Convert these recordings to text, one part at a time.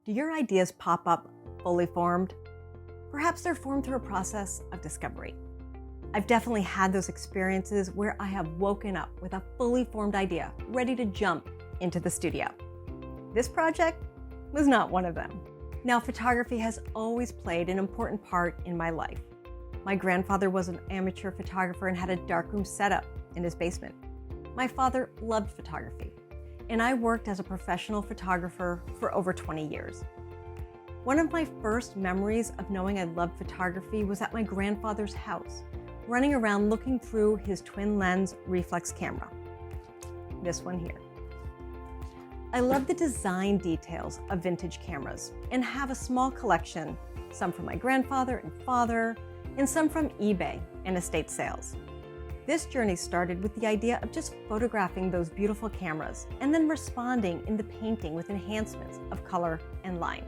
Do your ideas pop up fully formed? Perhaps they're formed through a process of discovery. I've definitely had those experiences where I have woken up with a fully formed idea, ready to jump into the studio. This project was not one of them. Now, photography has always played an important part in my life. My grandfather was an amateur photographer and had a darkroom setup in his basement. My father loved photography, and I worked as a professional photographer for over 20 years. One of my first memories of knowing I loved photography was at my grandfather's house, running around looking through his twin lens reflex camera. This one here. I love the design details of vintage cameras and have a small collection, some from my grandfather and father, and some from eBay and estate sales. This journey started with the idea of just photographing those beautiful cameras and then responding in the painting with enhancements of color and line.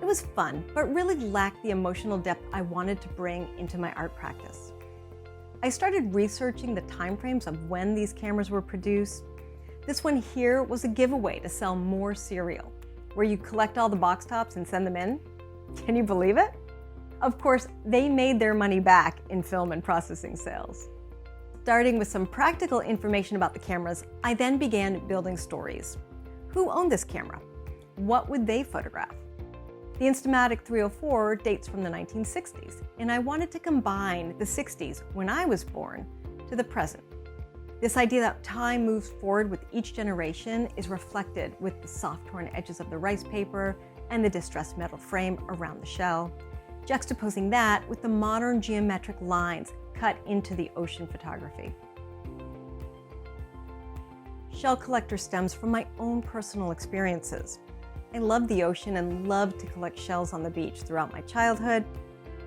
It was fun, but really lacked the emotional depth I wanted to bring into my art practice. I started researching the timeframes of when these cameras were produced. This one here was a giveaway to sell more cereal, where you collect all the box tops and send them in. Can you believe it? Of course, they made their money back in film and processing sales. Starting with some practical information about the cameras, I then began building stories. Who owned this camera? What would they photograph? The Instamatic 304 dates from the 1960s, and I wanted to combine the 60s, when I was born, to the present. This idea that time moves forward with each generation is reflected with the soft torn edges of the rice paper and the distressed metal frame around the shell, juxtaposing that with the modern geometric lines cut into the ocean photography. Shell collector stems from my own personal experiences. I loved the ocean and loved to collect shells on the beach throughout my childhood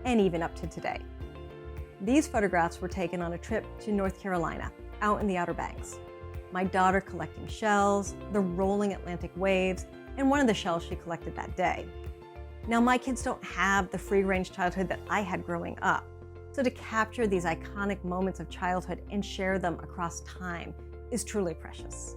and even up to today. These photographs were taken on a trip to North Carolina, out in the Outer Banks. My daughter collecting shells, the rolling Atlantic waves, and one of the shells she collected that day. Now, my kids don't have the free-range childhood that I had growing up, so to capture these iconic moments of childhood and share them across time is truly precious.